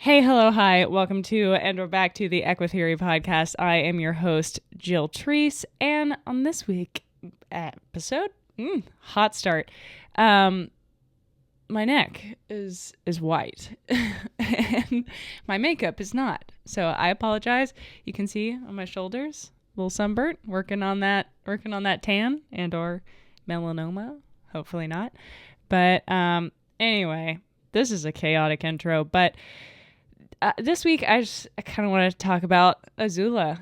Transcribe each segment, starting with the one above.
Hey, hello, hi. Welcome to and we're back to the EquiTheory podcast. I am your host, Jill Treece, and on this week episode, hot start. My neck is white, and my makeup is not. So I apologize. You can see on my shoulders, a little sunburnt. Working on that tan and or melanoma. Hopefully not. But anyway, this is a chaotic intro, but. This week, I kind of want to talk about Azula.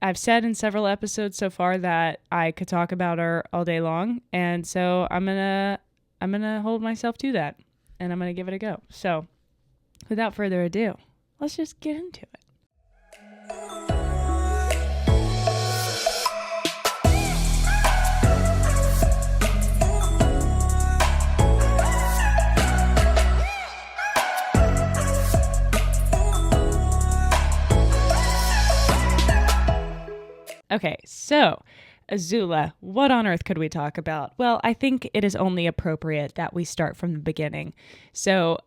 I've said in several episodes so far that I could talk about her all day long, and so I'm gonna hold myself to that, and I'm gonna give it a go. So, without further ado, let's just get into it. Okay, so Azula, what on earth could we talk about? Well, I think it is only appropriate that we start from the beginning. So,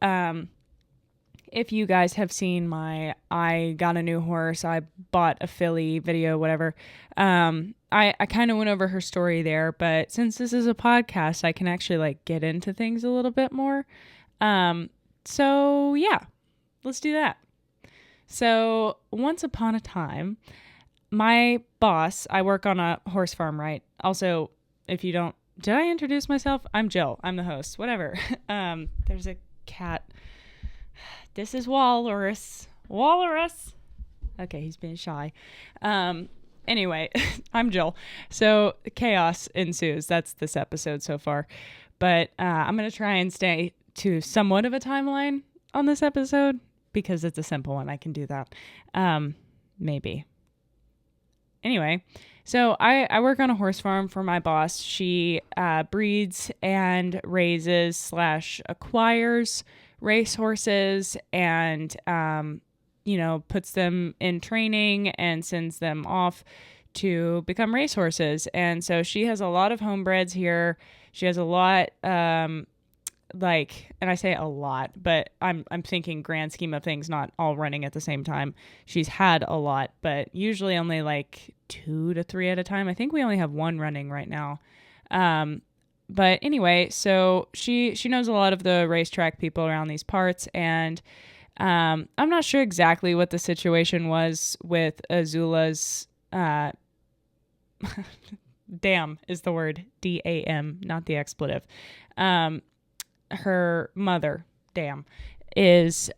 if you guys have seen my I got a new horse, I bought a filly video, whatever, I kind of went over her story there, but since this is a podcast, I can actually get into things a little bit more. So yeah, let's do that. So once upon a time, my boss, I work on a horse farm, right? Also, if you don't, did I introduce myself? I'm Jill. I'm the host. Whatever. There's a cat. This is Walrus. Walrus. Okay, he's being shy. Anyway, I'm Jill. So chaos ensues. That's this episode so far. But I'm going to try and stay to somewhat of a timeline on this episode because it's a simple one. I can do that. Maybe. Anyway, so I work on a horse farm for my boss. She breeds and raises / acquires race horses and, puts them in training and sends them off to become race horses. And so she has a lot of homebreds here. She has a lot, and I say a lot, but I'm thinking grand scheme of things, not all running at the same time. She's had a lot, but usually only 2 to 3 at a time. I think we only have one running right now. But anyway, so she knows a lot of the racetrack people around these parts, and I'm not sure exactly what the situation was with Azula's damn is the word, D-A-M, not the expletive. Her mother, damn, is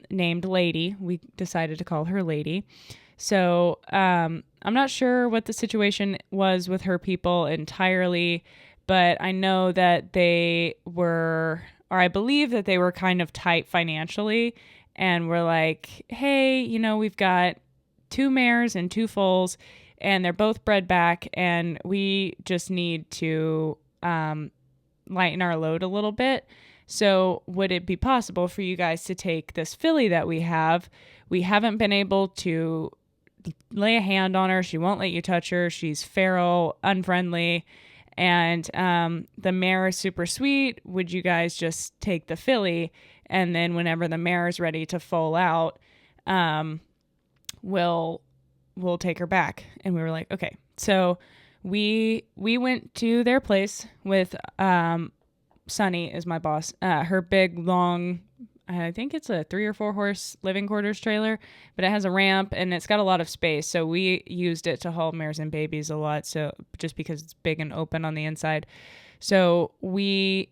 named Lady. We decided to call her Lady. So I'm not sure what the situation was with her people entirely, but I know that they were, or I believe that they were kind of tight financially, and were like, hey, we've got 2 mares and 2 foals, and they're both bred back, and we just need to lighten our load a little bit. So would it be possible for you guys to take this filly that we have? We haven't been able to lay a hand on her. She won't let you touch her. She's feral, unfriendly, and the mare is super sweet. Would you guys just take the filly, and then whenever the mare is ready to foal out, we'll take her back? And we were like, okay. So we went to their place with Sunny is my boss. Her big long, I think it's a 3 or 4 horse living quarters trailer, but it has a ramp and it's got a lot of space. So we used it to haul mares and babies a lot. So just because it's big and open on the inside. So we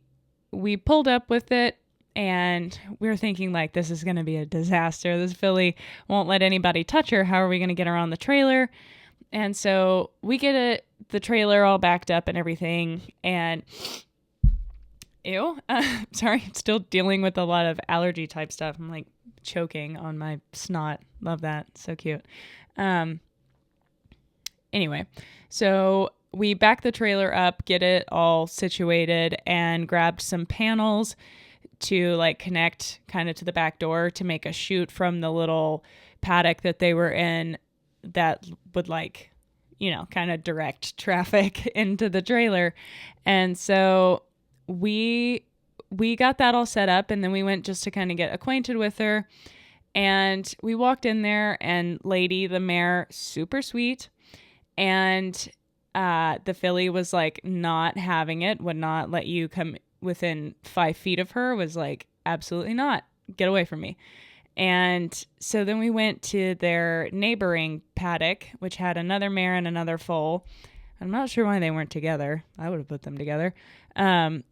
pulled up with it, and we were thinking this is going to be a disaster. This filly won't let anybody touch her. How are we going to get her on the trailer? And so we get the trailer all backed up and everything, and sorry, I'm still dealing with a lot of allergy type stuff. I'm choking on my snot. Love that. So cute. Anyway, so we back the trailer up, get it all situated, and grabbed some panels to connect kind of to the back door to make a chute from the little paddock that they were in that would kind of direct traffic into the trailer. And so we we got that all set up, and then we went just to kind of get acquainted with her. And we walked in there, and Lady, the mare, super sweet. And the filly was like not having it, would not let you come within 5 feet of her, was like, absolutely not. Get away from me. And so then we went to their neighboring paddock, which had another mare and another foal. I'm not sure why they weren't together. I would have put them together. And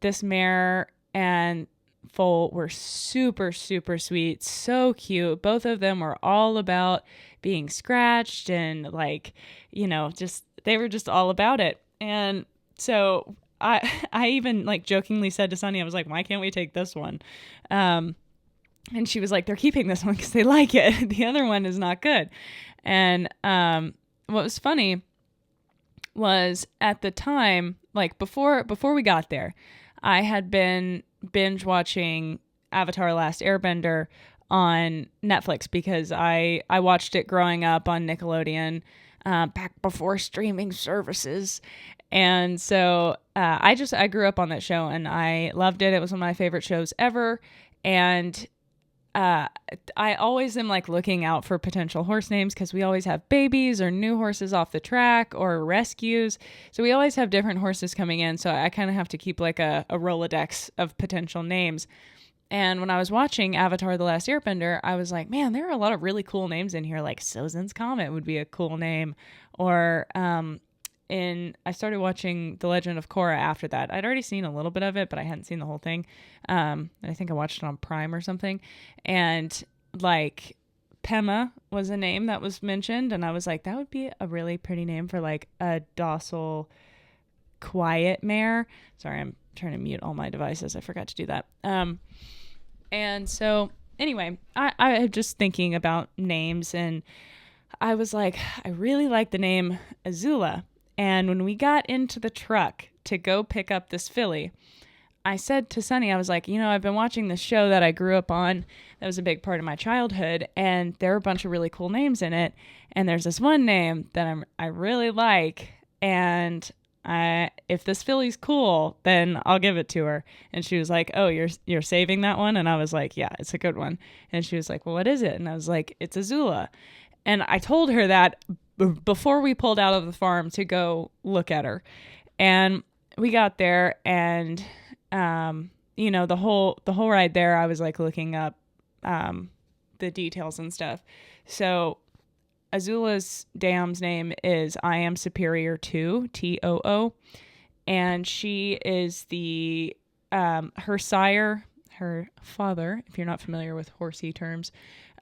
this mare and foal were super, super sweet, so cute. Both of them were all about being scratched and like, just, they were just all about it. And so I even like jokingly said to Sunny, I was like, why can't we take this one? And she was like, they're keeping this one because they like it. The other one is not good. And what was funny was at the time, like before we got there, I had been binge watching Avatar: Last Airbender on Netflix because I watched it growing up on Nickelodeon back before streaming services. And so I grew up on that show and I loved it. It was one of my favorite shows ever. And I always am like looking out for potential horse names because we always have babies or new horses off the track or rescues. So we always have different horses coming in. So I kind of have to keep like a Rolodex of potential names. And when I was watching Avatar: The Last Airbender, I was like, man, there are a lot of really cool names in here. Like Sozin's Comet would be a cool name. Or I started watching The Legend of Korra after that. I'd already seen a little bit of it, but I hadn't seen the whole thing. I think I watched it on Prime or something. And like Pema was a name that was mentioned. And I was like, that would be a really pretty name for like a docile, quiet mare. Sorry, I'm trying to mute all my devices. I forgot to do that. And so anyway, I was just thinking about names and I was like, I really like the name Azula. And when we got into the truck to go pick up this filly, I said to Sunny, I was like, I've been watching this show that I grew up on. That was a big part of my childhood. And there are a bunch of really cool names in it. And there's this one name that I really like. And if this filly's cool, then I'll give it to her. And she was like, oh, you're saving that one? And I was like, yeah, it's a good one. And she was like, well, what is it? And I was like, it's Azula. And I told her that before we pulled out of the farm to go look at her. And we got there and, the whole ride there, I was like looking up, the details and stuff. So Azula's dam's name is I Am Superior To, Too. And she is her sire, her father, if you're not familiar with horsey terms,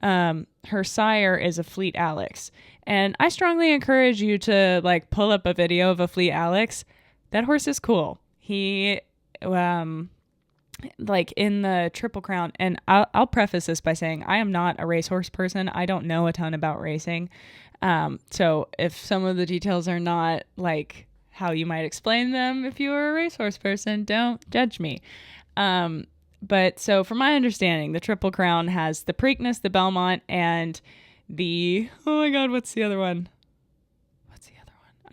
her sire is Afleet Alex. And I strongly encourage you to like pull up a video of Afleet Alex. That horse is cool. He, like in the Triple Crown, and I'll preface this by saying I am not a racehorse person. I don't know a ton about racing. So if some of the details are not like how you might explain them if you were a racehorse person, don't judge me. But so from my understanding, the Triple Crown has the Preakness, the Belmont, and oh my God, what's the other one?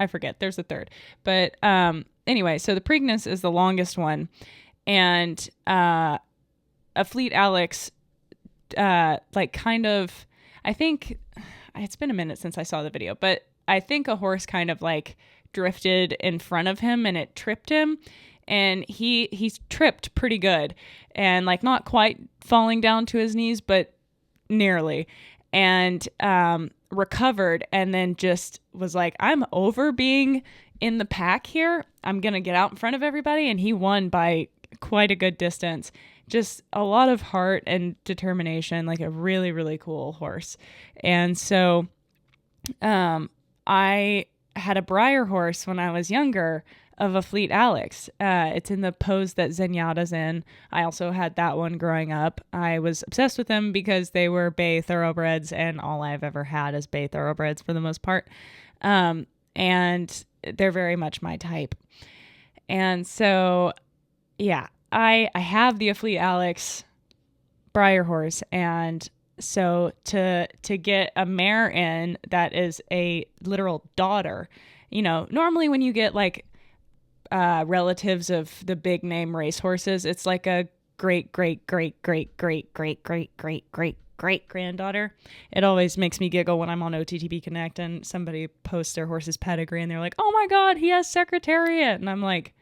I forget. There's a third. But anyway, so the Preakness is the longest one. And Afleet Alex, I think it's been a minute since I saw the video, but I think a horse kind of like drifted in front of him and it tripped him. And he's tripped pretty good and like not quite falling down to his knees, but nearly. And recovered and then just was like, I'm over being in the pack here. I'm going to get out in front of everybody. And he won by quite a good distance. Just a lot of heart and determination, like a really, really cool horse. And so I had a Breyer horse when I was younger of Afleet Alex. It's in the pose that Zenyatta's in. I also had that one growing up. I was obsessed with them because they were bay thoroughbreds, and all I've ever had is bay thoroughbreds for the most part. And they're very much my type. And so, yeah, I have the Afleet Alex Breyer horse, and so to get a mare in that is a literal daughter, normally when you get like relatives of the big name racehorses. It's like a great, great, great, great, great, great, great, great, great, great granddaughter. It always makes me giggle when I'm on OTTB Connect and somebody posts their horse's pedigree and they're like, oh my God, he has Secretariat. And I'm like,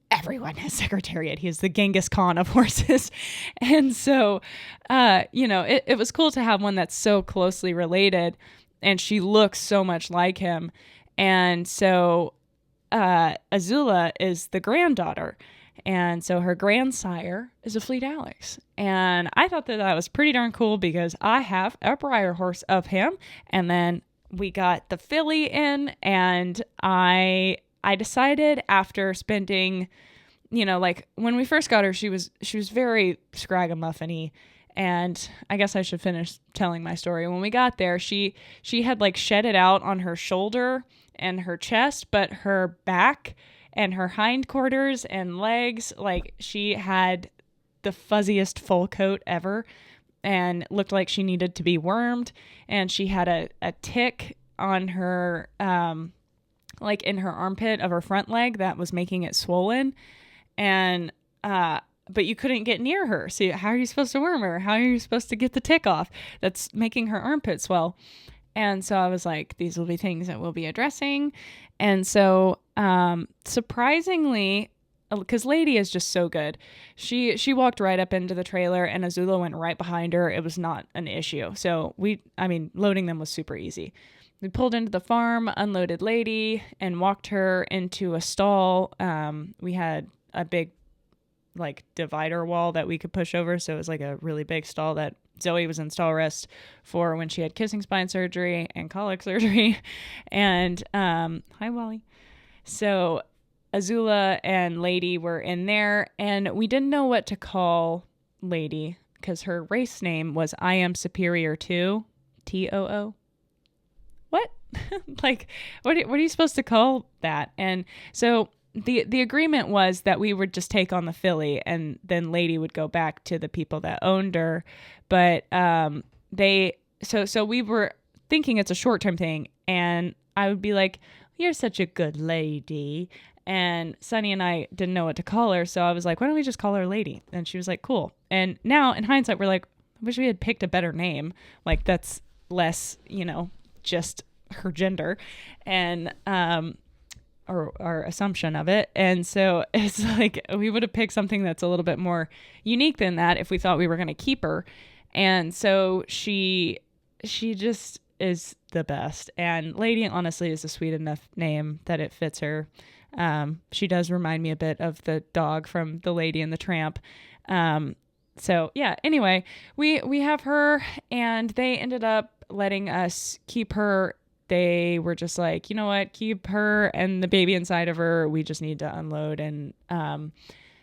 everyone has Secretariat. He is the Genghis Khan of horses. And so, it was cool to have one that's so closely related, and she looks so much like him. And so Azula is the granddaughter. And so her grandsire is Afleet Alex. And I thought that was pretty darn cool because I have a prior horse of him. And then we got the filly in, and I decided after spending, like when we first got her, she was very scragamuffin-y. And I guess I should finish telling my story. When we got there, she had like shed it out on her shoulder and her chest, but her back and her hindquarters and legs, like she had the fuzziest full coat ever and looked like she needed to be wormed. And she had a tick on her, like in her armpit of her front leg that was making it swollen. And, but you couldn't get near her. So how are you supposed to worm her? How are you supposed to get the tick off that's making her armpit swell? And so I was like, these will be things that we'll be addressing. And so, surprisingly, because Lady is just so good, she walked right up into the trailer and Azula went right behind her. It was not an issue. So loading them was super easy. We pulled into the farm, unloaded Lady, and walked her into a stall. We had a big like divider wall that we could push over. So it was like a really big stall that Zoe was in stall rest for when she had kissing spine surgery and colic surgery. And hi, Wally. So Azula and Lady were in there, and we didn't know what to call Lady because her race name was I Am Superior To, TOO. What? Like, what are you supposed to call that? And so the agreement was that we would just take on the filly, and then Lady would go back to the people that owned her. But so we were thinking it's a short-term thing, and I would be like, you're such a good lady. And Sunny and I didn't know what to call her, so I was like, why don't we just call her Lady? And she was like, cool. And now in hindsight, we're like, I wish we had picked a better name. Like, that's less, just her gender and or our assumption of it. And so it's like we would have picked something that's a little bit more unique than that if we thought we were going to keep her. And so she just is the best. And Lady honestly is a sweet enough name that it fits her. She does remind me a bit of the dog from The Lady and the Tramp. So yeah, anyway, we have her, and they ended up letting us keep her. They were just like, you know what, keep her and the baby inside of her. We just need to unload. And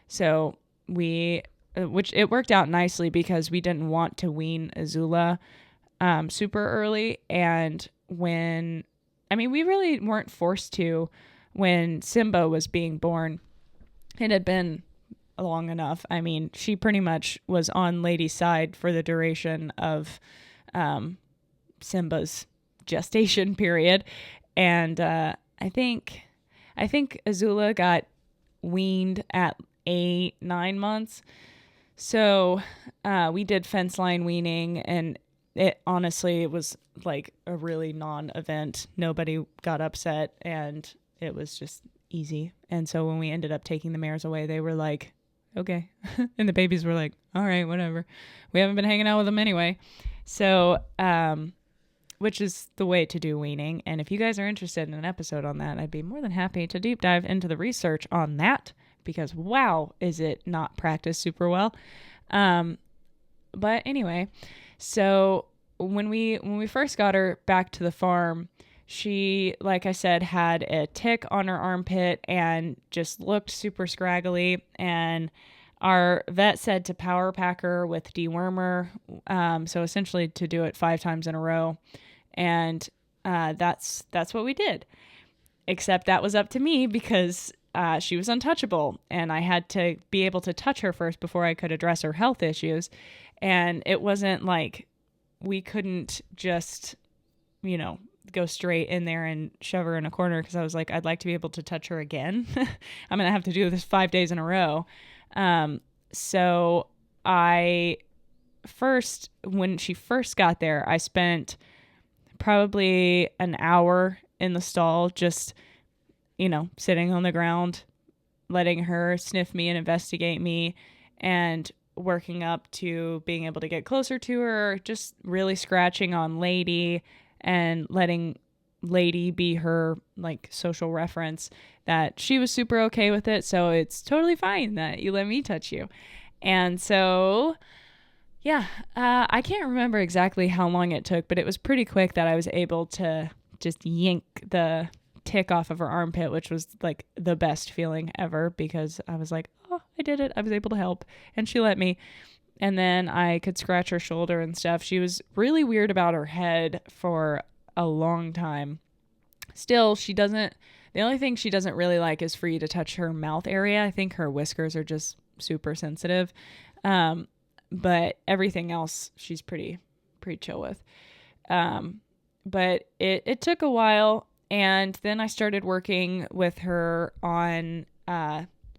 so which it worked out nicely because we didn't want to wean Azula super early. And we really weren't forced to when Simba was being born. It had been long enough. I mean, she pretty much was on Lady's side for the duration of Simba's gestation period. And I think Azula got weaned at 8-9 months. So we did fence line weaning, and it was like a really non-event. Nobody got upset, and it was just easy. And so when we ended up taking the mares away, they were like, okay. And the babies were like, all right, whatever. We haven't been hanging out with them anyway. So, which is the way to do weaning. And if you guys are interested in an episode on that, I'd be more than happy to deep dive into the research on that, because wow, is it not practiced super well. But anyway, so when we first got her back to the farm, she, like I said, had a tick on her armpit and just looked super scraggly. And our vet said to power pack her with dewormer. So essentially to do it 5 times in a row. And that's what we did. Except that was up to me because she was untouchable, and I had to be able to touch her first before I could address her health issues. And it wasn't like we couldn't just, go straight in there and shove her in a corner because I was like, I'd like to be able to touch her again. I'm going to have to do this 5 days in a row. So when she first got there, I spent probably an hour in the stall, just, sitting on the ground, letting her sniff me and investigate me, and working up to being able to get closer to her, just really scratching on Lady and letting Lady be her like social reference, that she was super okay with it. So it's totally fine that you let me touch you. And so, yeah, I can't remember exactly how long it took, but it was pretty quick that I was able to just yank the tick off of her armpit, which was like the best feeling ever, because I was like, oh, I did it. I was able to help. And she let me. And then I could scratch her shoulder and stuff. She was really weird about her head for a long time. Still, the only thing she doesn't really like is for you to touch her mouth area. I think her whiskers are just super sensitive. But everything else she's pretty chill with. But it took a while, and then I started working with her on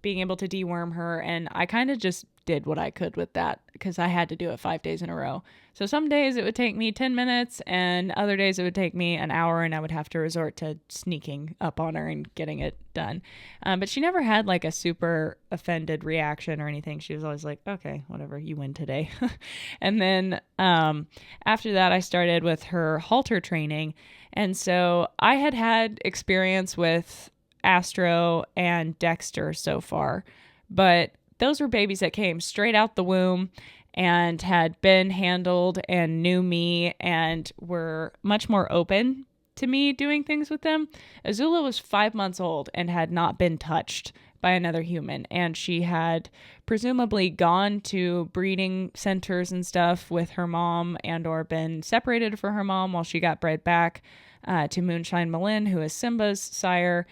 being able to deworm her, and I kind of just did what I could with that because I had to do it 5 days in a row. So some days it would take me 10 minutes, and other days it would take me an hour, and I would have to resort to sneaking up on her and getting it done. But she never had like a super offended reaction or anything. She was always like, okay, whatever, you win today. And then after that, I started with her halter training. And so I had experience with Astro and Dexter so far, but those were babies that came straight out the womb and had been handled and knew me and were much more open to me doing things with them. Azula was 5 months old and had not been touched by another human, and she had presumably gone to breeding centers and stuff with her mom, and or been separated from her mom while she got bred back to Moonshine Malin, who is Simba's sire.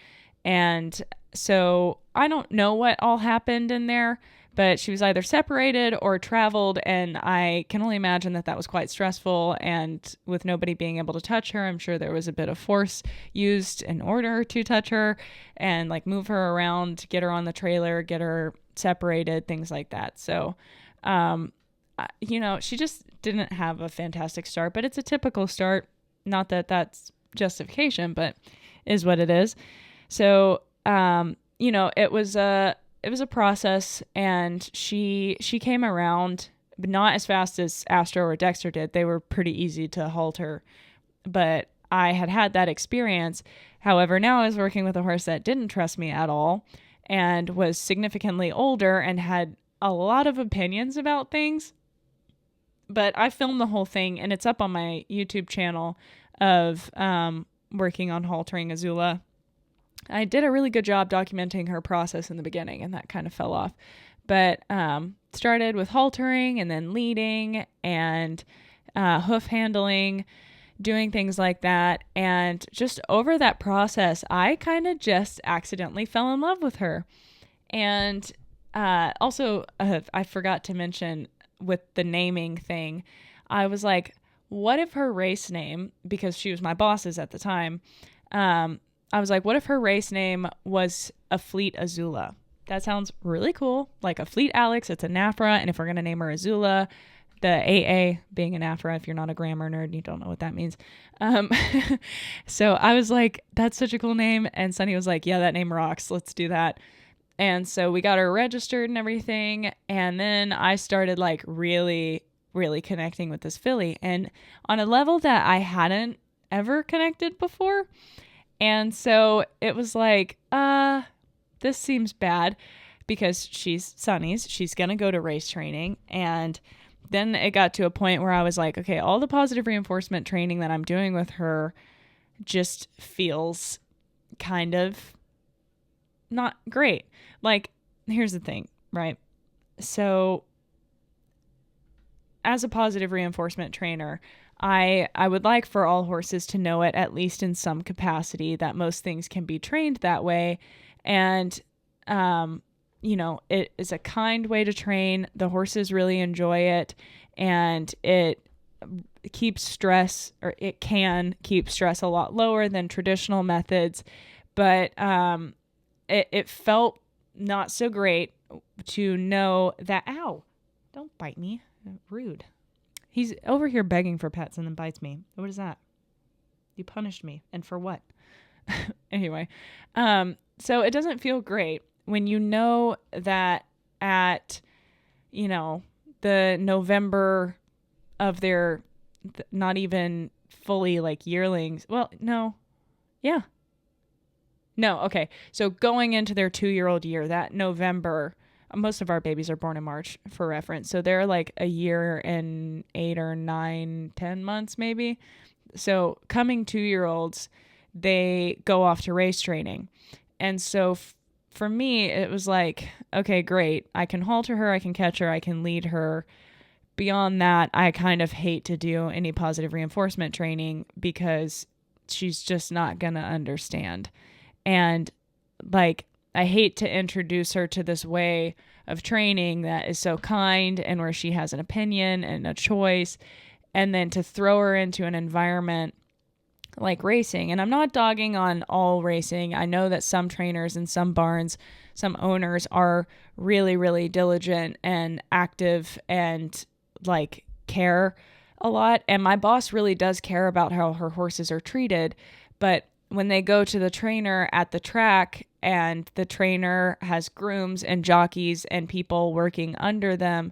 And so I don't know what all happened in there, but she was either separated or traveled, and I can only imagine that was quite stressful. And with nobody being able to touch her, I'm sure there was a bit of force used in order to touch her and like move her around, get her on the trailer, get her separated, things like that. So, she just didn't have a fantastic start, but it's a typical start. Not that that's justification, but is what it is. So, it was a process, and she came around, but not as fast as Astro or Dexter did. They were pretty easy to halter, but I had that experience. However, now I was working with a horse that didn't trust me at all and was significantly older and had a lot of opinions about things. But I filmed the whole thing, and it's up on my YouTube channel of working on haltering Azula. I did a really good job documenting her process in the beginning, and that kind of fell off. But started with haltering and then leading and hoof handling, doing things like that. And just over that process, I kind of just accidentally fell in love with her. And also, I forgot to mention with the naming thing, I was like, what if her race name, because she was my boss's at the time, I was like, what if her race name was Afleet Azula? That sounds really cool. Like Afleet Alex, it's a Nafra. And if we're going to name her Azula, the AA being a Nafra, if you're not a grammar nerd, you don't know what that means. So I was like, that's such a cool name. And Sunny was like, yeah, that name rocks. Let's do that. And so we got her registered and everything. And then I started like really, really connecting with this filly, and on a level that I hadn't ever connected before. And so it was like, this seems bad because she's Sunny's. She's going to go to race training. And then it got to a point where I was like, okay, all the positive reinforcement training that I'm doing with her just feels kind of not great. Like, here's the thing, right? So as a positive reinforcement trainer, I would like for all horses to know it, at least in some capacity, that most things can be trained that way. And, it is a kind way to train. The horses really enjoy it. And it keeps stress, or it can keep stress a lot lower than traditional methods. But it felt not so great to know that, ow, don't bite me. Rude. He's over here begging for pets and then bites me. What is that? You punished me. And for what? Anyway, so it doesn't feel great when you know that at, the November of their not even fully like yearlings. Well, no. Yeah. No. Okay. So going into their 2-year-old year, that November, most of our babies are born in March for reference. So they're like a year and 8 or 9, 10 months maybe. So coming 2-year-olds, they go off to race training. And so for me, it was like, okay, great. I can halter her. I can catch her. I can lead her. Beyond that, I kind of hate to do any positive reinforcement training because she's just not going to understand. And like, I hate to introduce her to this way of training that is so kind and where she has an opinion and a choice, and then to throw her into an environment like racing. And I'm not dogging on all racing. I know that some trainers and some barns, some owners are really, really diligent and active and like care a lot. And my boss really does care about how her horses are treated. But when they go to the trainer at the track and the trainer has grooms and jockeys and people working under them,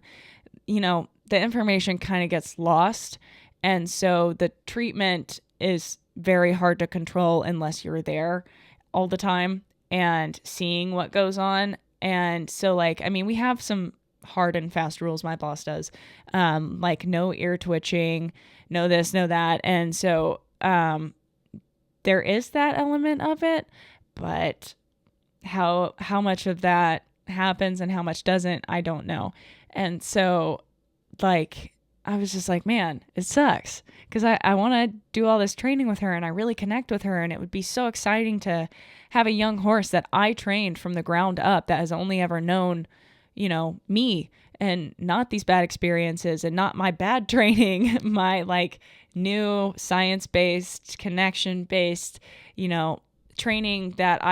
the information kind of gets lost. And so the treatment is very hard to control unless you're there all the time and seeing what goes on. And so we have some hard and fast rules, my boss does, like no ear twitching, no this, no that. And so there is that element of it, but how much of that happens and how much doesn't, I don't know. And so I was just like, man, it sucks because I want to do all this training with her and I really connect with her. And it would be so exciting to have a young horse that I trained from the ground up that has only ever known, me and not these bad experiences and not my bad training, my new science-based, connection-based, training that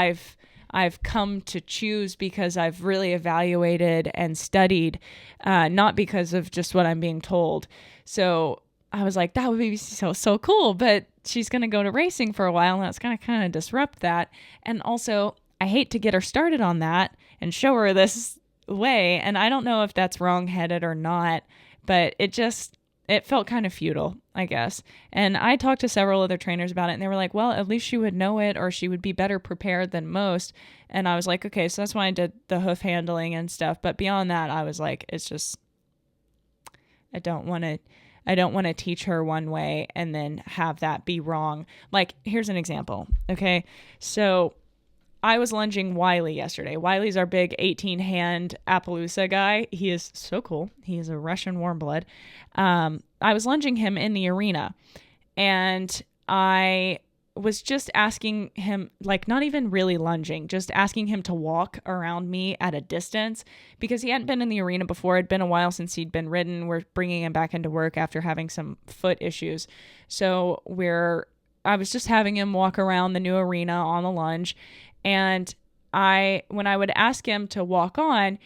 I've come to choose because I've really evaluated and studied, not because of just what I'm being told. So I was like, that would be so cool, but she's going to go to racing for a while and that's going to kind of disrupt that. And also I hate to get her started on that and show her this way. And I don't know if that's wrong-headed or not, but it felt kind of futile, I guess. And I talked to several other trainers about it and they were like, well, at least she would know it or she would be better prepared than most. And I was like, okay, so that's why I did the hoof handling and stuff. But beyond that, I was like, it's just, I don't want to teach her one way and then have that be wrong. Like, here's an example. Okay. So I was lunging Wiley yesterday. Wiley's our big 18-hand Appaloosa guy. He is so cool. He is a Russian warm blood. I was lunging him in the arena and I was just asking him, not even really lunging, just asking him to walk around me at a distance because he hadn't been in the arena before. It'd been a while since he'd been ridden. We're bringing him back into work after having some foot issues. So I was just having him walk around the new arena on the lunge. And when I would ask him to walk on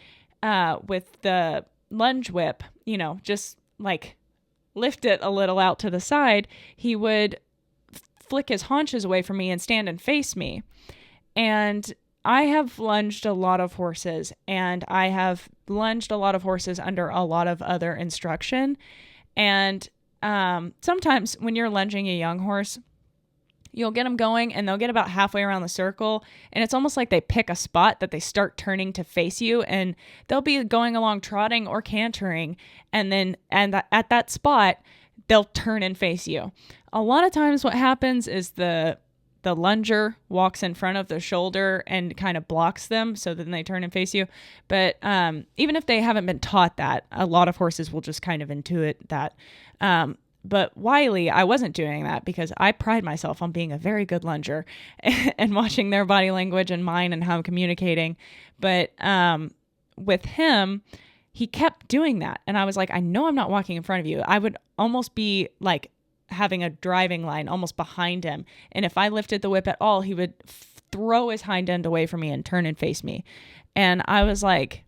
with the lunge whip, just lift it a little out to the side, he would flick his haunches away from me and stand and face me. And I have lunged a lot of horses and I have lunged a lot of horses under a lot of other instruction. And sometimes when you're lunging a young horse, you'll get them going and they'll get about halfway around the circle. And it's almost like they pick a spot that they start turning to face you and they'll be going along trotting or cantering. And at that spot, they'll turn and face you. A lot of times what happens is the lunger walks in front of the shoulder and kind of blocks them. So then they turn and face you. But even if they haven't been taught that, a lot of horses will just kind of intuit that. But Wiley, I wasn't doing that because I pride myself on being a very good lunger and watching their body language and mine and how I'm communicating. But with him, he kept doing that. And I was like, I know I'm not walking in front of you. I would almost be like having a driving line almost behind him. And if I lifted the whip at all, he would throw his hind end away from me and turn and face me. And I was like,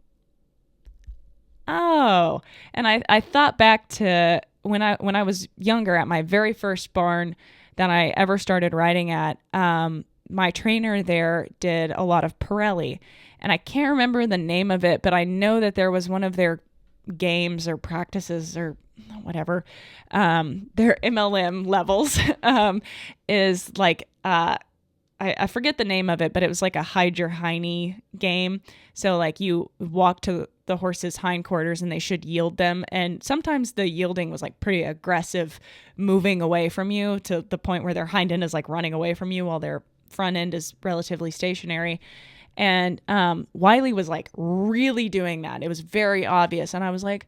oh. And I thought back to when I was younger at my very first barn that I ever started riding at. My trainer there did a lot of Pirelli, and I can't remember the name of it, but I know that there was one of their games or practices or whatever, their MLM levels, is like, I forget the name of it, but it was like a hide your hiney game. So like you walk to the horse's hindquarters and they should yield them. And sometimes the yielding was like pretty aggressive, moving away from you to the point where their hind end is like running away from you while their front end is relatively stationary. And Wiley was like really doing that. It was very obvious. And I was like,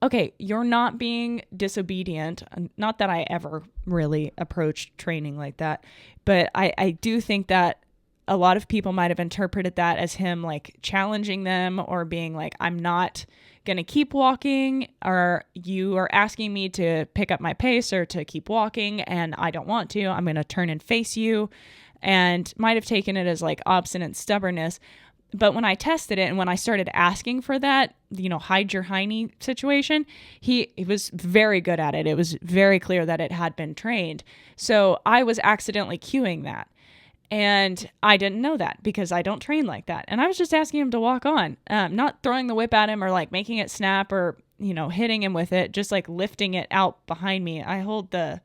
okay, you're not being disobedient. Not that I ever really approached training like that, but I do think that a lot of people might have interpreted that as him like challenging them or being like, I'm not going to keep walking, or you are asking me to pick up my pace or to keep walking and I don't want to. I'm going to turn and face you, and might have taken it as like obstinate stubbornness. But when I tested it and when I started asking for that, hide your hiney situation, he was very good at it. It was very clear that it had been trained. So I was accidentally cueing that. And I didn't know that because I don't train like that. And I was just asking him to walk on, not throwing the whip at him or like making it snap or, hitting him with it, just like lifting it out behind me. I hold the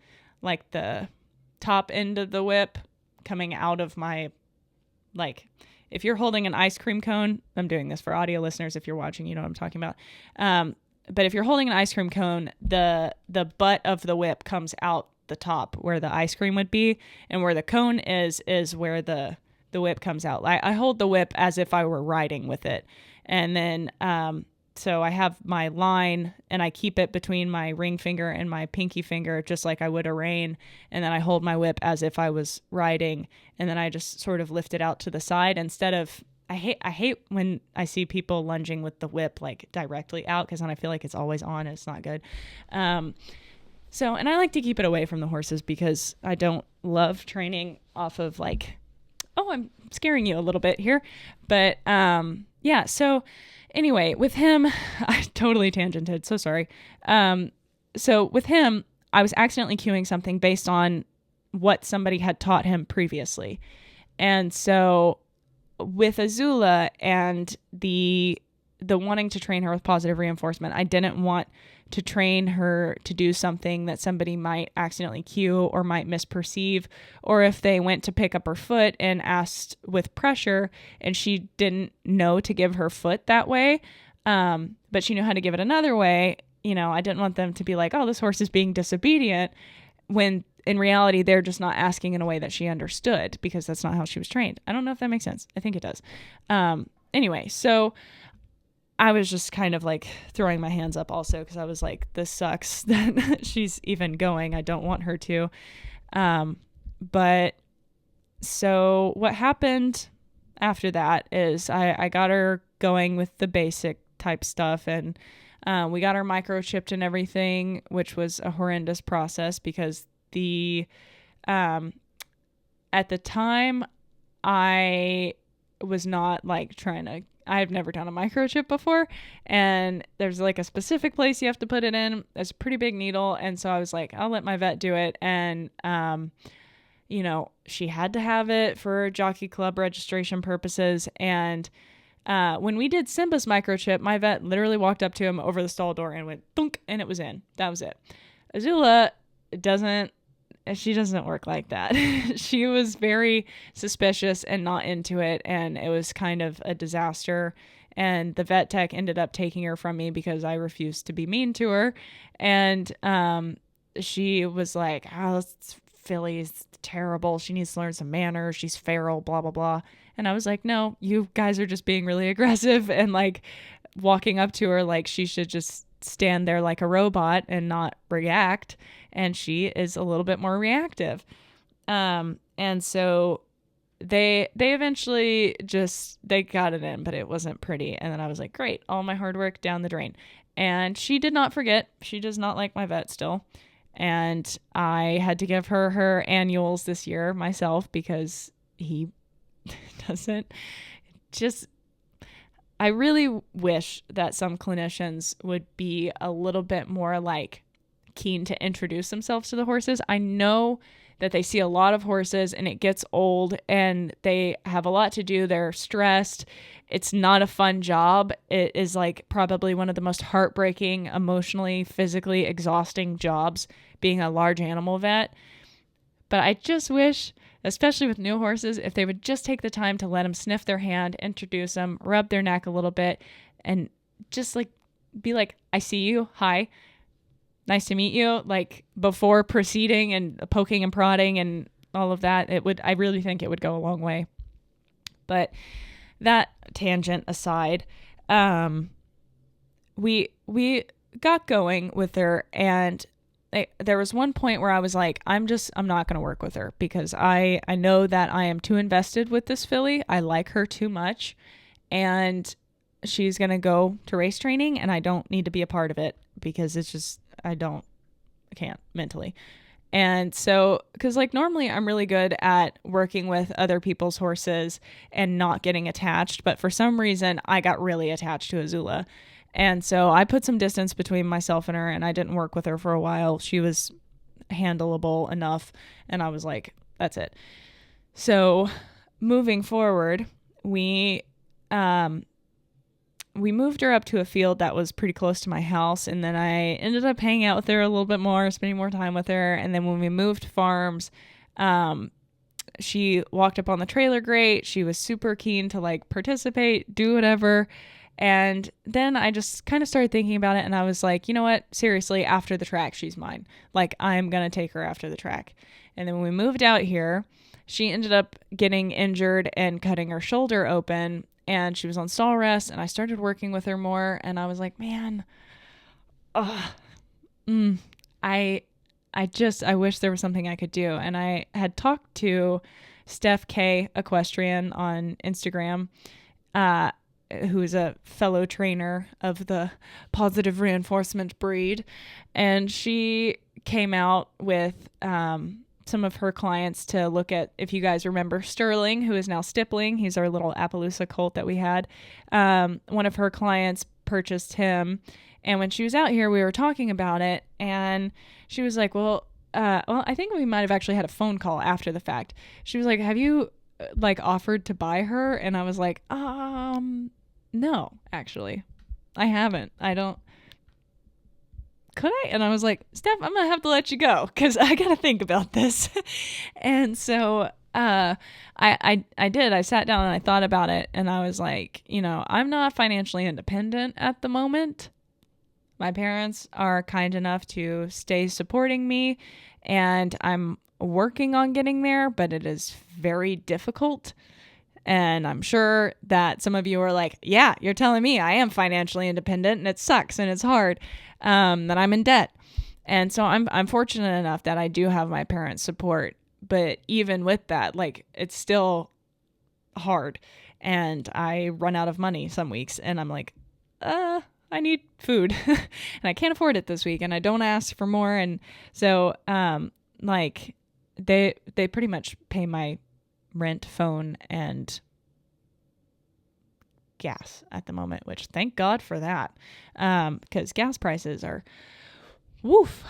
top end of the whip coming out of my, like, if you're holding an ice cream cone, I'm doing this for audio listeners. If you're watching, you know what I'm talking about. But if you're holding an ice cream cone, the butt of the whip comes out the top where the ice cream would be, and where the cone is where the whip comes out. I hold the whip as if I were riding with it. And then, so I have my line and I keep it between my ring finger and my pinky finger, just like I would a rein. And then I hold my whip as if I was riding. And then I just sort of lift it out to the side instead of, I hate when I see people lunging with the whip like directly out, because then I feel like it's always on and it's not good. And I like to keep it away from the horses because I don't love training off of like, oh, I'm scaring you a little bit here. But yeah, so anyway, with him, I totally tangented, so sorry. So with him, I was accidentally cueing something based on what somebody had taught him previously. And so with Azula and the wanting to train her with positive reinforcement, I didn't want to train her to do something that somebody might accidentally cue or might misperceive, or if they went to pick up her foot and asked with pressure and she didn't know to give her foot that way, but she knew how to give it another way, I didn't want them to be like, oh, this horse is being disobedient, when in reality they're just not asking in a way that she understood, because that's not how she was trained. I don't know if that makes sense. I think it does. Anyway, so I was just kind of like throwing my hands up also, because I was like, this sucks that she's even going. I don't want her to. But so what happened after that is I got her going with the basic type stuff, and we got her microchipped and everything, which was a horrendous process because at the time I was not like I've never done a microchip before, and there's like a specific place you have to put it in. It's a pretty big needle. And so I was like, I'll let my vet do it. And, she had to have it for jockey club registration purposes. And, when we did Simba's microchip, my vet literally walked up to him over the stall door and went thunk, and it was in. That was it. Azula doesn't work like that. She was very suspicious and not into it, and it was kind of a disaster. And the vet tech ended up taking her from me because I refused to be mean to her. And she was like, oh, this filly's terrible. She needs to learn some manners. She's feral, blah, blah, blah. And I was like, no, you guys are just being really aggressive and like walking up to her like she should just stand there like a robot and not react. And she is a little bit more reactive. And so they eventually they got it in, but it wasn't pretty. And then I was like, great, all my hard work down the drain. And she did not forget. She does not like my vet still. And I had to give her her annuals this year myself because he doesn't just, I really wish that some clinicians would be a little bit more like keen to introduce themselves to the horses. I know that they see a lot of horses and it gets old and they have a lot to do. They're stressed. It's not a fun job. It is like probably one of the most heartbreaking, emotionally, physically exhausting jobs, being a large animal vet. But I just wish, especially with new horses, if they would just take the time to let them sniff their hand, introduce them, rub their neck a little bit, and just like be like, I see you. Hi. Nice to meet you. Like before proceeding and poking and prodding and all of that, I really think it would go a long way. But that tangent aside, we got going with her, and there was one point where I was like, I'm not going to work with her because I know that I am too invested with this filly. I like her too much, and she's going to go to race training, and I don't need to be a part of it because it's just, I can't mentally. And so, because like normally I'm really good at working with other people's horses and not getting attached, but for some reason I got really attached to Azula. And so I put some distance between myself and her, and I didn't work with her for a while. She was handleable enough, and I was like, that's it. So moving forward, we moved her up to a field that was pretty close to my house, and then I ended up hanging out with her a little bit more, spending more time with her. And then when we moved farms, she walked up on the trailer grate. She was super keen to like participate, do whatever. And then I just kind of started thinking about it, and I was like, you know what? Seriously, after the track, she's mine. Like, I'm going to take her after the track. And then when we moved out here, she ended up getting injured and cutting her shoulder open, and she was on stall rest, and I started working with her more, and I was like, man, I wish there was something I could do. And I had talked to Steph K Equestrian on Instagram, who is a fellow trainer of the positive reinforcement breed. And she came out with some of her clients to look at, if you guys remember Sterling, who is now Stippling. He's our little Appaloosa colt that we had. One of her clients purchased him. And when she was out here, we were talking about it. And she was like, well, I think we might have actually had a phone call after the fact. She was like, have you like offered to buy her? And I was like, no, actually, I haven't. Could I? And I was like, Steph, I'm going to have to let you go because I got to think about this. And so I did. I sat down and I thought about it, and I was like, I'm not financially independent at the moment. My parents are kind enough to stay supporting me, and I'm working on getting there, but it is very difficult. And I'm sure that some of you are like, yeah, you're telling me I am financially independent and it sucks and it's hard, that I'm in debt. And so I'm fortunate enough that I do have my parents' support. But even with that, like, it's still hard. And I run out of money some weeks, and I'm like, I need food and I can't afford it this week, and I don't ask for more. And so, like, they pretty much pay my rent, phone, and gas at the moment, which thank God for that. Because gas prices are woof,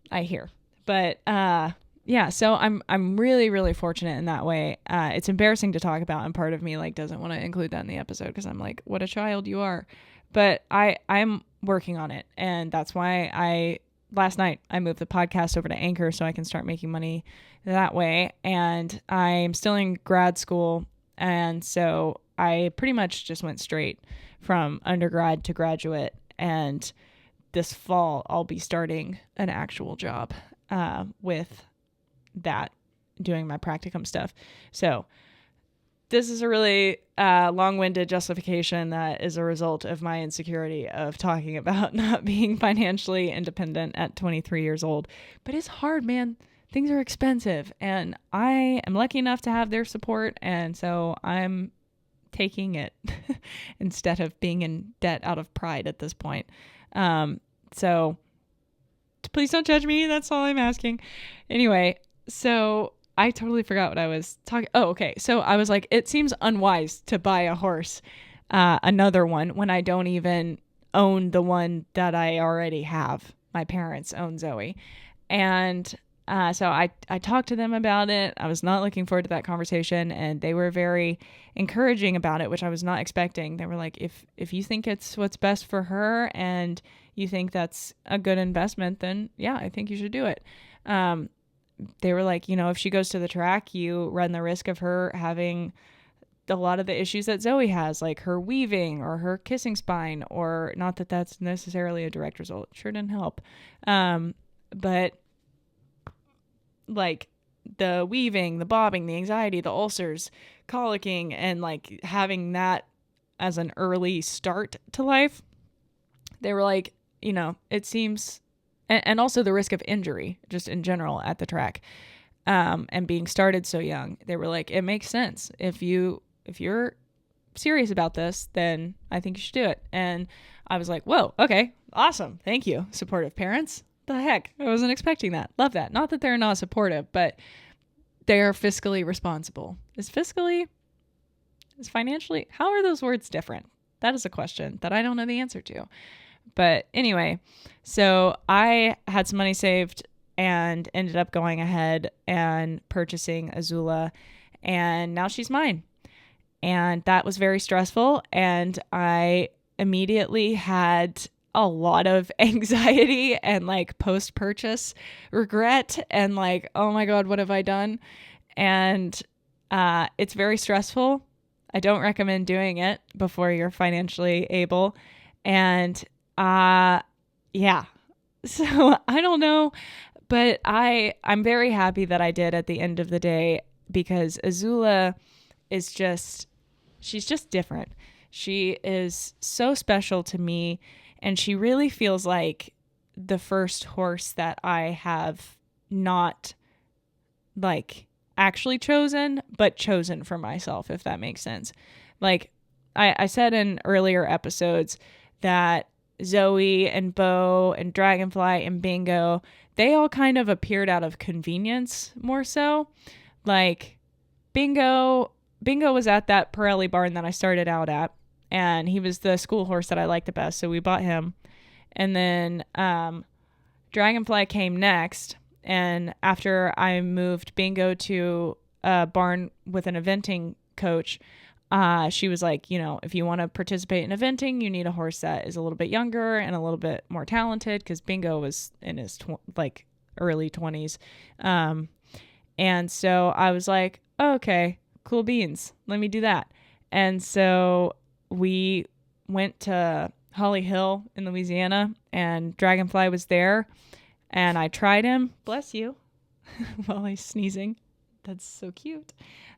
I hear. But yeah, so I'm really, really fortunate in that way. It's embarrassing to talk about, and part of me like doesn't want to include that in the episode because I'm like, what a child you are. But I'm working on it, and that's why last night I moved the podcast over to Anchor so I can start making money that way. And I'm still in grad school, and so I pretty much just went straight from undergrad to graduate, and this fall I'll be starting an actual job with that, doing my practicum stuff. So this is a really long-winded justification that is a result of my insecurity of talking about not being financially independent at 23 years old. But it's hard, man. things are expensive, and I am lucky enough to have their support, and so I'm taking it instead of being in debt out of pride at this point. So please don't judge me. That's all I'm asking. Anyway, so I totally forgot what I was talking. Oh, okay. So I was like, it seems unwise to buy a horse, another one, when I don't even own the one that I already have. My parents own Zoe. And so I talked to them about it. I was not looking forward to that conversation, and they were very encouraging about it, which I was not expecting. They were like, if you think it's what's best for her and you think that's a good investment, then yeah, I think you should do it. They were like, if she goes to the track, you run the risk of her having a lot of the issues that Zoe has, like her weaving or her kissing spine, or not that that's necessarily a direct result. It sure didn't help. But like the weaving, the bobbing, the anxiety, the ulcers, colicking, and like having that as an early start to life, they were like, it seems, and also the risk of injury just in general at the track, and being started so young. They were like, it makes sense. If you're serious about this, then I think you should do it. And I was like, whoa, okay, awesome. Thank you, supportive parents. The heck? I wasn't expecting that. Love that. Not that they're not supportive, but they are fiscally responsible. Is financially, how are those words different? That is a question that I don't know the answer to. But anyway, so I had some money saved and ended up going ahead and purchasing Azula, and now she's mine. And that was very stressful, and I immediately had a lot of anxiety and like post-purchase regret and like, oh my God, what have I done? And it's very stressful. I don't recommend doing it before you're financially able. And yeah, so I don't know, but I'm very happy that I did at the end of the day, because Azula is she's just different. She is so special to me, and she really feels like the first horse that I have not like actually chosen, but chosen for myself, if that makes sense. Like I said in earlier episodes that Zoe and Bo and Dragonfly and Bingo, they all kind of appeared out of convenience more so. Like Bingo was at that Pirelli barn that I started out at, and he was the school horse that I liked the best, so we bought him. And then Dragonfly came next, and after I moved Bingo to a barn with an eventing coach, she was like, if you want to participate in eventing, you need a horse that is a little bit younger and a little bit more talented, because Bingo was in his early 20s. And so I was like, oh, okay, cool beans. Let me do that. And so we went to Holly Hill in Louisiana, and Dragonfly was there, and I tried him. Bless you. While he's sneezing. That's so cute.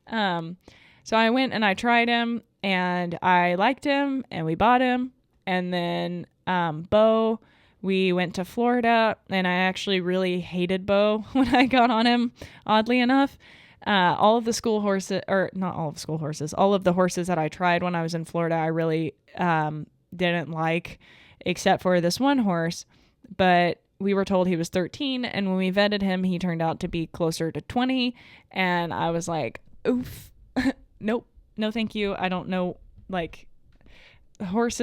So I went and I tried him, and I liked him, and we bought him. And then Bo, we went to Florida, and I actually really hated Bo when I got on him, oddly enough. All of the horses that I tried when I was in Florida, I really didn't like, except for this one horse. But we were told he was 13, and when we vetted him, he turned out to be closer to 20. And I was like, oof, nope, no thank you. I don't know, like, horse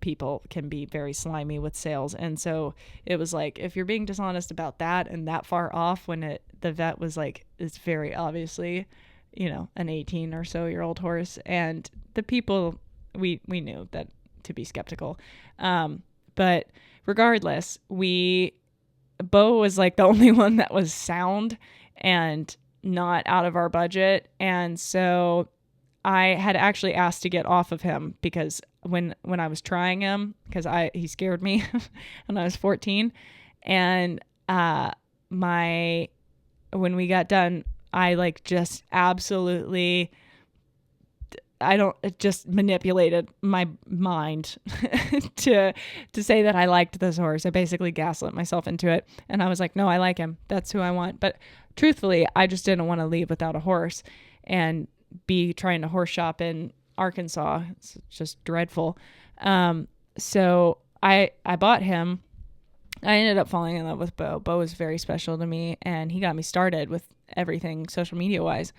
people can be very slimy with sales. And so it was like, if you're being dishonest about that and that far off, when the vet was like, it's very obviously, an 18 or so year old horse. And the people, we knew that to be skeptical. But regardless, Bo was like the only one that was sound and not out of our budget. And so I had actually asked to get off of him, because when I was trying him, because he scared me when I was 14, and when we got done, I like just absolutely I don't, it just manipulated my mind to say that I liked this horse. I basically gaslit myself into it. And I was like, no, I like him. That's who I want. But truthfully, I just didn't want to leave without a horse and be trying to horse shop in Arkansas. It's just dreadful. So I bought him. I ended up falling in love with Bo. Bo was very special to me, and he got me started with everything social media wise.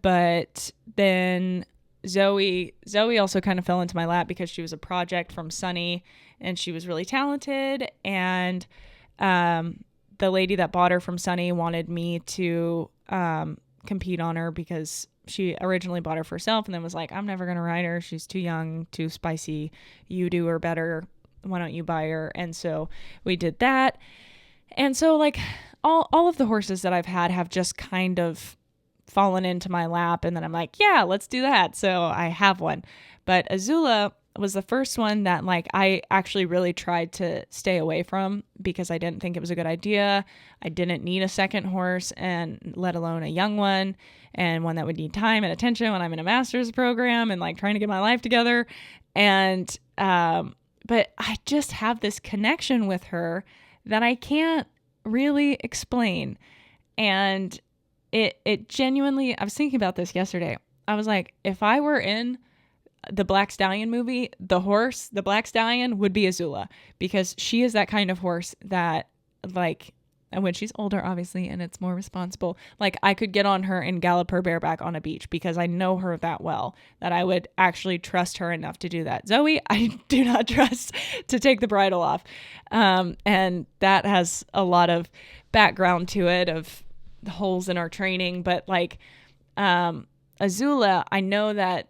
But then Zoe also kind of fell into my lap because she was a project from Sunny, and she was really talented. And the lady that bought her from Sunny wanted me to compete on her because she originally bought her for herself and then was like, I'm never going to ride her. She's too young, too spicy. You do her better. Why don't you buy her? And so we did that. And so like all of the horses that I've had have just kind of fallen into my lap. And then I'm like, yeah, let's do that. So I have one. But Azula was the first one that like I actually really tried to stay away from because I didn't think it was a good idea. I didn't need a second horse, and let alone a young one, and one that would need time and attention when I'm in a master's program and like trying to get my life together. And but I just have this connection with her that I can't really explain. And it genuinely, I was thinking about this yesterday. I was like, if I were in the Black Stallion movie, the Black Stallion would be Azula, because she is that kind of horse that like, and when she's older, obviously, and it's more responsible, like I could get on her and gallop her bareback on a beach because I know her that well, that I would actually trust her enough to do that. Zoe, I do not trust to take the bridle off. And that has a lot of background to it of the holes in our training. But like Azula, I know that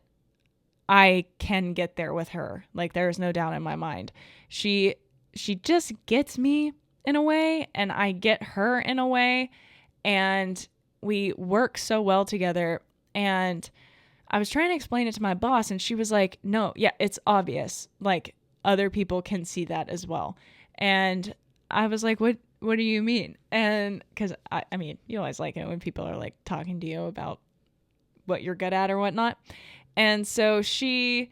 I can get there with her. Like there's no doubt in my mind. She just gets me in a way, and I get her in a way, and we work so well together. And I was trying to explain it to my boss, and she was like, no, yeah, it's obvious. Like other people can see that as well. And I was like, what do you mean? And cause I mean, you always like it when people are like talking to you about what you're good at or whatnot. And so she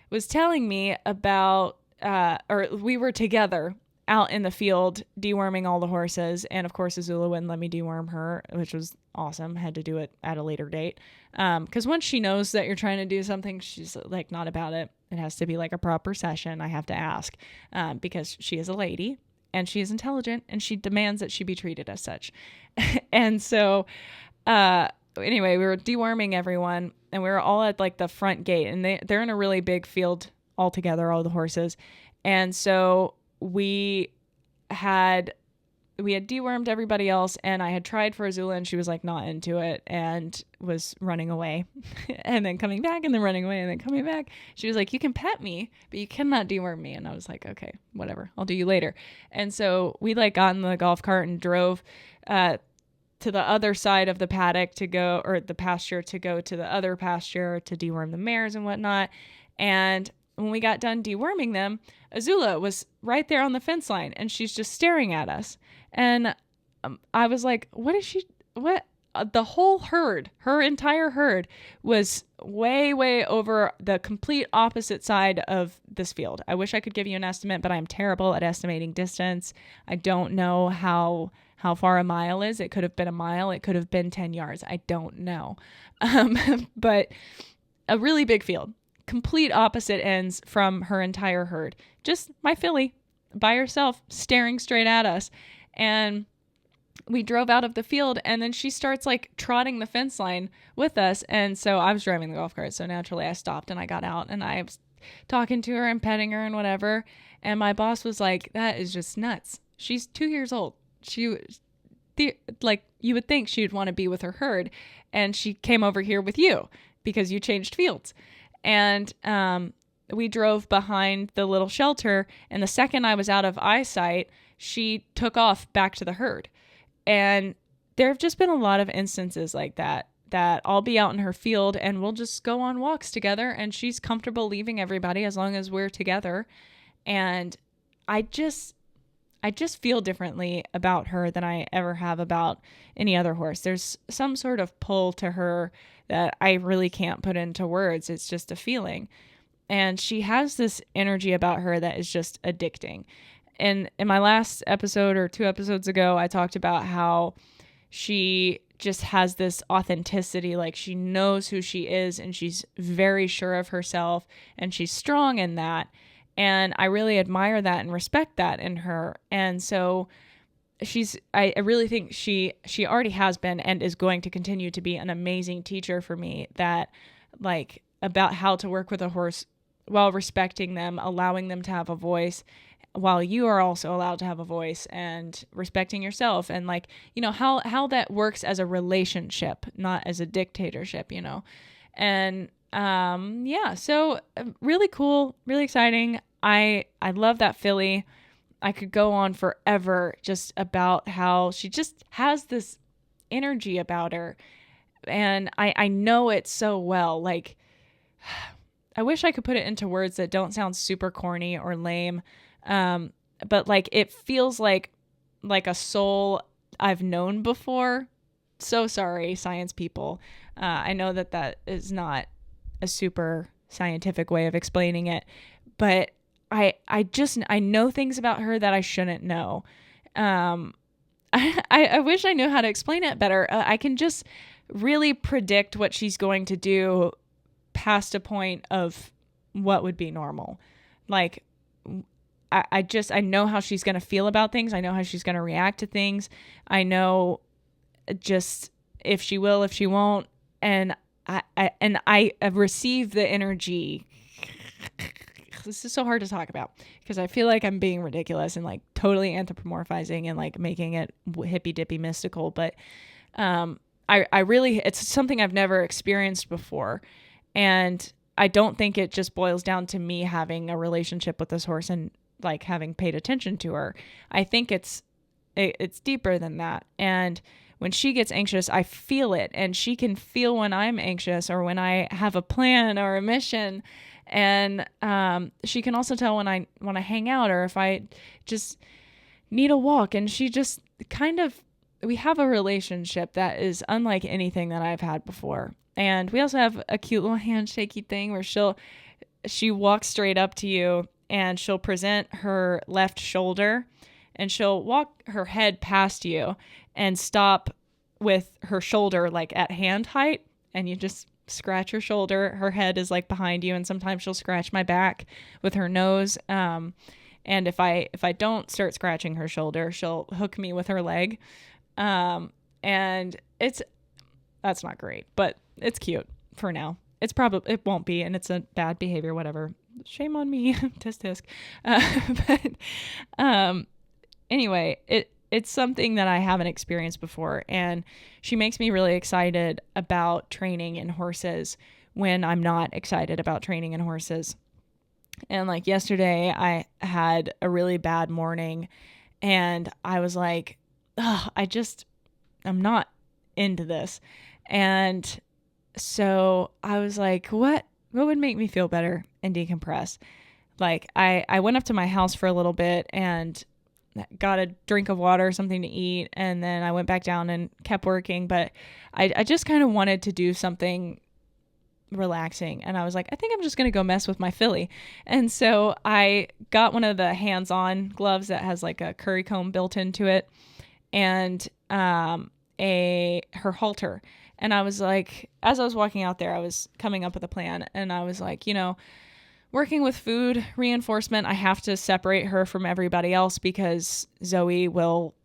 was telling me about, or we were together out in the field deworming all the horses. And of course, Azula wouldn't let me deworm her, which was awesome. Had to do it at a later date. Cause once she knows that you're trying to do something, she's like not about it. It has to be like a proper session. I have to ask, because she is a lady and she is intelligent and she demands that she be treated as such. And so, anyway, we were deworming everyone, and we were all at like the front gate, and they're in a really big field all together, all the horses. And so we had dewormed everybody else, and I had tried for Azula, and she was like not into it and was running away and then coming back and then running away and then coming back. She was like, you can pet me, but you cannot deworm me. And I was like, okay, whatever, I'll do you later. And so we like got in the golf cart and drove, to the other side of the paddock to go, or the pasture to go to the other pasture to deworm the mares and whatnot. And when we got done deworming them, Azula was right there on the fence line, and she's just staring at us. And I was like, the whole herd, her entire herd was way, way over the complete opposite side of this field. I wish I could give you an estimate, but I'm terrible at estimating distance. I don't know how far a mile is. It could have been a mile. It could have been 10 yards. I don't know. But a really big field, complete opposite ends from her entire herd. Just my filly by herself staring straight at us. And we drove out of the field, and then she starts like trotting the fence line with us. And so I was driving the golf cart. So naturally I stopped and I got out and I was talking to her and petting her and whatever. And my boss was like, that is just nuts. She's 2 years old. She like, you would think she'd want to be with her herd, and she came over here with you because you changed fields. And we drove behind the little shelter, and the second I was out of eyesight, she took off back to the herd. And there have just been a lot of instances like that I'll be out in her field and we'll just go on walks together, and she's comfortable leaving everybody as long as we're together. And I I just feel differently about her than I ever have about any other horse. There's some sort of pull to her that I really can't put into words. It's just a feeling. And she has this energy about her that is just addicting. And in my last episode or 2 episodes ago, I talked about how she just has this authenticity, like she knows who she is and she's very sure of herself and she's strong in that. And I really admire that and respect that in her. And so I really think she already has been and is going to continue to be an amazing teacher for me, that like about how to work with a horse while respecting them, allowing them to have a voice, while you are also allowed to have a voice, and respecting yourself, and like, you know, how that works as a relationship, not as a dictatorship, you know. And so really cool, really exciting. I love that filly. I could go on forever just about how she just has this energy about her, and I know it so well. Like, I wish I could put it into words that don't sound super corny or lame. But like, it feels like a soul I've known before. So sorry, science people. I know that is not a super scientific way of explaining it, but I know things about her that I shouldn't know. I wish I knew how to explain it better. I can just really predict what she's going to do past a point of what would be normal. Like, I know how she's going to feel about things. I know how she's going to react to things. I know just if she will, if she won't. And I receive the energy. This is so hard to talk about because I feel like I'm being ridiculous and like totally anthropomorphizing and like making it hippy dippy mystical. But I really, it's something I've never experienced before. And I don't think it just boils down to me having a relationship with this horse and like having paid attention to her. I think it's deeper than that. And when she gets anxious, I feel it, and she can feel when I'm anxious or when I have a plan or a mission. And she can also tell when I hang out or if I just need a walk. And she just kind of, we have a relationship that is unlike anything that I've had before. And we also have a cute little handshakey thing where she walks straight up to you and she'll present her left shoulder and she'll walk her head past you and stop with her shoulder like at hand height, and you just scratch her shoulder. Her head is like behind you, and sometimes she'll scratch my back with her nose. And if I don't start scratching her shoulder, she'll hook me with her leg. And that's not great, but it's cute for now. It won't be, and it's a bad behavior, whatever. Shame on me. Tisk tisk. Anyway, it's something that I haven't experienced before, and she makes me really excited about training in horses when I'm not excited about training in horses. And like yesterday, I had a really bad morning, and I was like, I'm not into this. And so I was like, what would make me feel better and decompress? Like I went up to my house for a little bit and got a drink of water, something to eat, and then I went back down and kept working. But I just kind of wanted to do something relaxing, and I was like, I think I'm just going to go mess with my filly. And so I got one of the hands-on gloves that has like a curry comb built into it, and her halter. And I was like, as I was walking out there, I was coming up with a plan, and I was like, working with food reinforcement, I have to separate her from everybody else because Zoe will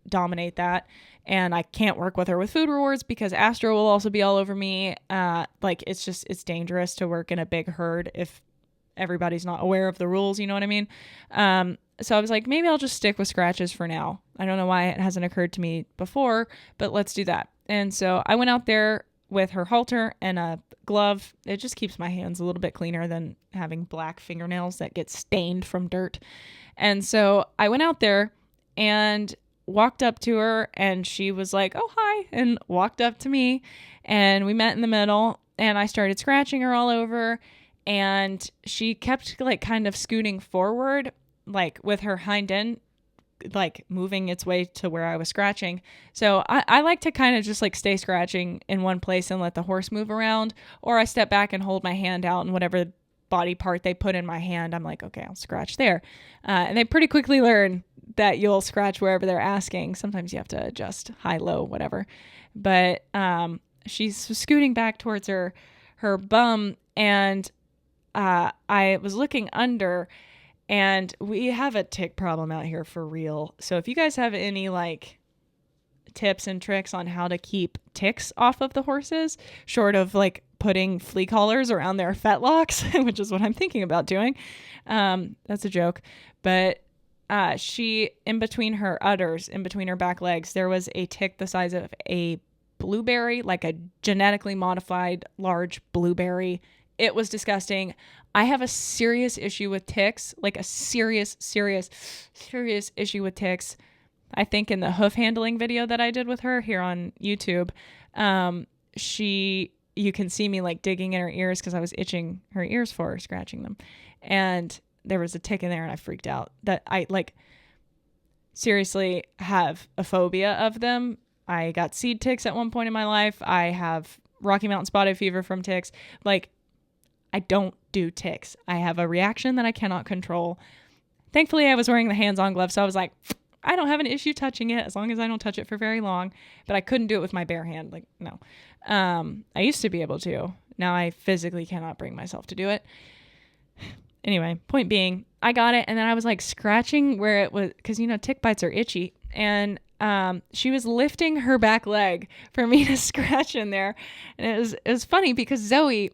dominate that. And I can't work with her with food rewards because Astro will also be all over me. It's dangerous to work in a big herd if everybody's not aware of the rules. You know what I mean? So I was like, maybe I'll just stick with scratches for now. I don't know why it hasn't occurred to me before, but let's do that. And so I went out there with her halter and a glove. It just keeps my hands a little bit cleaner than having black fingernails that get stained from dirt. And so I went out there and walked up to her, and she was like, oh, hi, and walked up to me, and we met in the middle, and I started scratching her all over, and she kept like kind of scooting forward, like with her hind end like moving its way to where I was scratching. So I like to kind of just like stay scratching in one place and let the horse move around, or I step back and hold my hand out, and whatever body part they put in my hand, I'm like, okay, I'll scratch there. And they pretty quickly learn that you'll scratch wherever they're asking. Sometimes you have to adjust high, low, whatever. But she's scooting back towards her bum, and I was looking under, and we have a tick problem out here for real. So if you guys have any like tips and tricks on how to keep ticks off of the horses, short of like putting flea collars around their fetlocks, which is what I'm thinking about doing. That's a joke. But she, in between her udders, in between her back legs, there was a tick the size of a blueberry, like a genetically modified large blueberry. It was disgusting. I have a serious issue with ticks, like a serious issue with ticks. I think in the hoof handling video that I did with her here on YouTube, you can see me like digging in her ears because I was itching her ears for her, scratching them. And there was a tick in there, and I freaked out. That I like seriously have a phobia of them. I got seed ticks at one point in my life. I have Rocky Mountain spotted fever from ticks. Like, I don't do ticks. I have a reaction that I cannot control. Thankfully, I was wearing the hands-on gloves, so I was like, I don't have an issue touching it as long as I don't touch it for very long. But I couldn't do it with my bare hand. Like, no. I used to be able to. Now I physically cannot bring myself to do it. Anyway, point being, I got it, and then I was like scratching where it was, because tick bites are itchy, and she was lifting her back leg for me to scratch in there, and it was funny because Zoe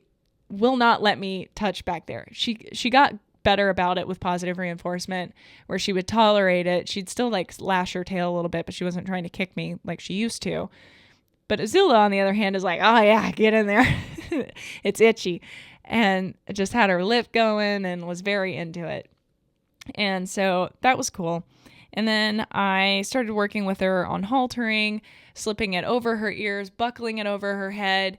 will not let me touch back there. She got better about it with positive reinforcement, where she would tolerate it. She'd still like lash her tail a little bit, but she wasn't trying to kick me like she used to. But Azula, on the other hand, is like, oh yeah, get in there. It's itchy. And just had her lip going and was very into it. And so that was cool. And then I started working with her on haltering, slipping it over her ears, buckling it over her head.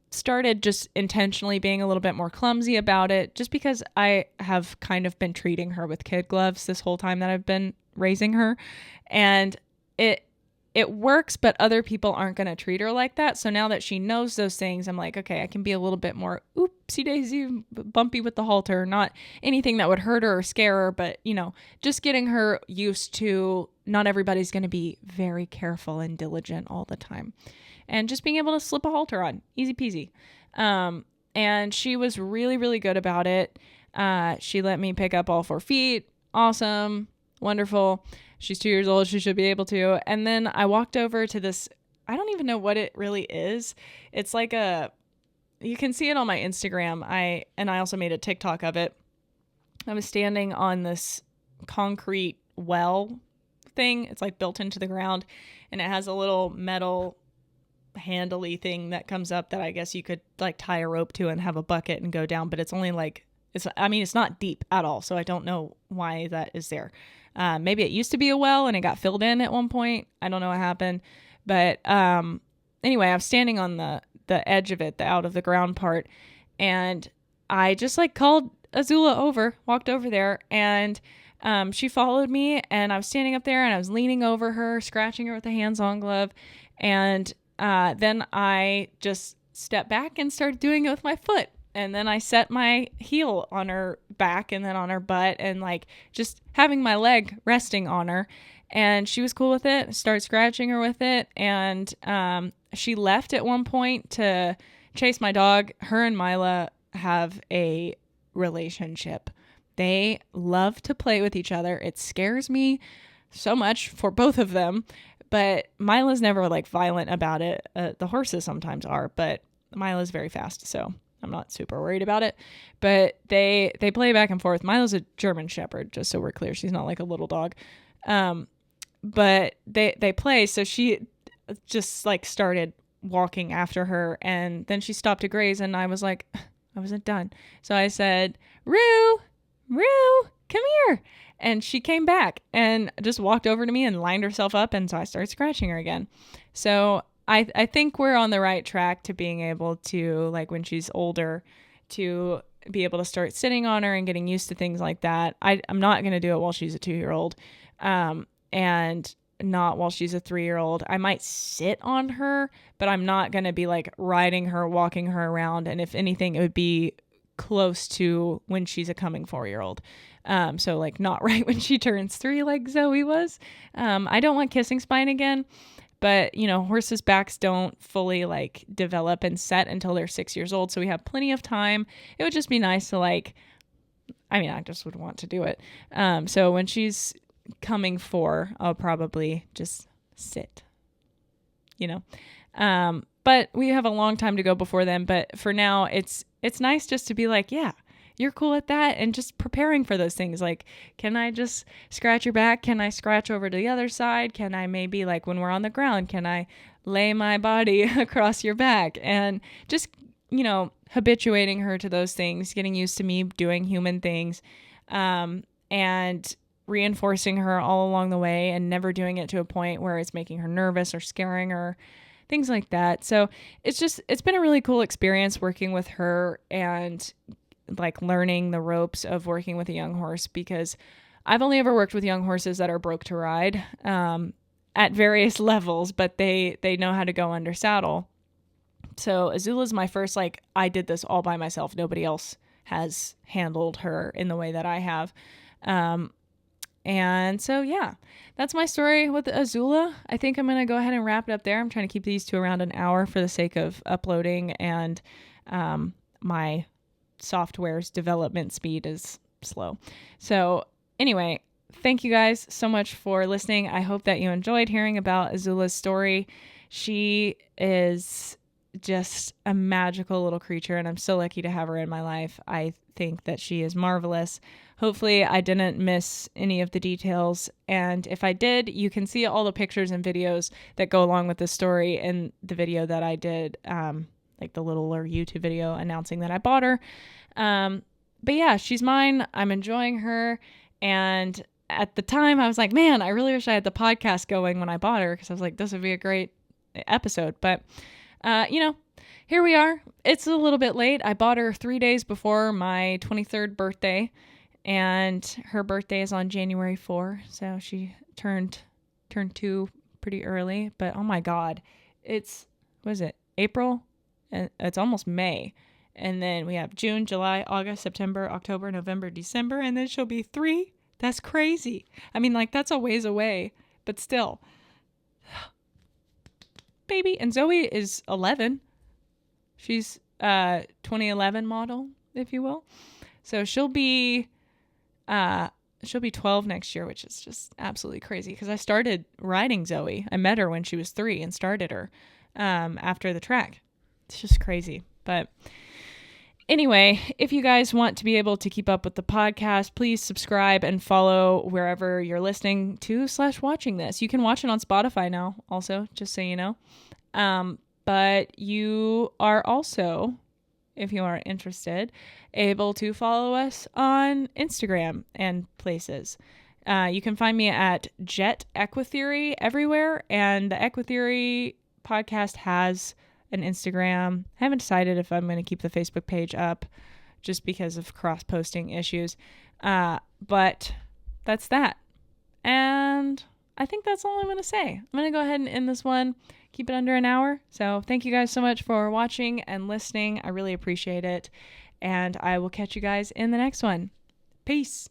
Started just intentionally being a little bit more clumsy about it, just because I have kind of been treating her with kid gloves this whole time that I've been raising her. And it works, but other people aren't going to treat her like that. So now that she knows those things, I'm like, okay, I can be a little bit more oopsie daisy bumpy with the halter, not anything that would hurt her or scare her, but just getting her used to not everybody's going to be very careful and diligent all the time. And just being able to slip a halter on, easy peasy. And she was really, really good about it. She let me pick up all 4 feet. Awesome. Wonderful. She's 2 years old. She should be able to. And then I walked over to this, I don't even know what it really is. It's like you can see it on my Instagram. I also made a TikTok of it. I was standing on this concrete well thing. It's like built into the ground, and it has a little metal handly thing that comes up that I guess you could like tie a rope to and have a bucket and go down, but it's only like, it's not deep at all. So I don't know why that is there. Maybe it used to be a well and it got filled in at one point. I don't know what happened, but anyway, I'm standing on the edge of it, the out of the ground part, and I just like called Azula walked over there, and she followed me, and I was standing up there and I was leaning over her, scratching her with a hands-on glove, and then I just stepped back and started doing it with my foot. And then I set my heel on her back and then on her butt, and like just having my leg resting on her. And she was cool with it. Started scratching her with it. And she left at one point to chase my dog. Her and Mila have a relationship. They love to play with each other. It scares me so much for both of them. But Mila's never like violent about it. The horses sometimes are, but Mila's very fast, so I'm not super worried about it. But they play back and forth. Mila's a German Shepherd, just so we're clear. She's not like a little dog. But they play, so she just like started walking after her, and then she stopped to graze, and I was like, I wasn't done. So I said, Rue, come here. And she came back and just walked over to me and lined herself up. And so I started scratching her again. So I think we're on the right track to being able to, like when she's older, to be able to start sitting on her and getting used to things like that. I'm not going to do it while she's a 2-year-old. and not while she's a 3-year-old. I might sit on her, but I'm not going to be like riding her, walking her around. And if anything, it would be close to when she's a coming 4-year-old. So like not right when she turns 3 like Zoe was. I don't want kissing spine again, but horses' backs don't fully like develop and set until they're 6 years old. So we have plenty of time. It would just be nice to I just would want to do it. So when she's coming 4, I'll probably just sit, but we have a long time to go before then. But for now, it's nice just to be like, yeah, you're cool at that. And just preparing for those things. Like, can I just scratch your back? Can I scratch over to the other side? Can I maybe like when we're on the ground, can I lay my body across your back? And just, habituating her to those things, getting used to me doing human things, and reinforcing her all along the way and never doing it to a point where it's making her nervous or scaring her, things like that. So it's been a really cool experience working with her and like learning the ropes of working with a young horse, because I've only ever worked with young horses that are broke to ride, at various levels, but they know how to go under saddle. So Azula's my first, I did this all by myself. Nobody else has handled her in the way that I have. And so, yeah, that's my story with Azula. I think I'm going to go ahead and wrap it up there. I'm trying to keep these to around an hour for the sake of uploading, and my software's development speed is slow. So anyway, thank you guys so much for listening. I hope that you enjoyed hearing about Azula's story. She is just a magical little creature, and I'm so lucky to have her in my life. I think that she is marvelous. Hopefully I didn't miss any of the details, and if I did, you can see all the pictures and videos that go along with the story in the video that I did, like the littler YouTube video announcing that I bought her. But yeah, she's mine. I'm enjoying her, and at the time I was like, man, I really wish I had the podcast going when I bought her, because I was like, this would be a great episode. But here we are. It's a little bit late. I bought her 3 days before my 23rd birthday, and her birthday is on January 4. So she turned 2 pretty early, but oh my God, April? And it's almost May. And then we have June, July, August, September, October, November, December, and then she'll be 3. That's crazy. I mean, that's a ways away, but still. Baby. And Zoe is 11. She's 2011 model, if you will. So she'll be 12 next year, which is just absolutely crazy, because I started riding Zoe. I met her when she was 3 and started her after the track. It's just crazy. But anyway, if you guys want to be able to keep up with the podcast, please subscribe and follow wherever you're listening to / watching this. You can watch it on Spotify now also, just so you know. But you are also, if you are interested, able to follow us on Instagram and places. You can find me at JETEquiTheory everywhere, and the EquiTheory podcast has an Instagram. I haven't decided if I'm going to keep the Facebook page up just because of cross-posting issues. But that's that. And I think that's all I'm going to say. I'm going to go ahead and end this one. Keep it under an hour. So thank you guys so much for watching and listening. I really appreciate it. And I will catch you guys in the next one. Peace.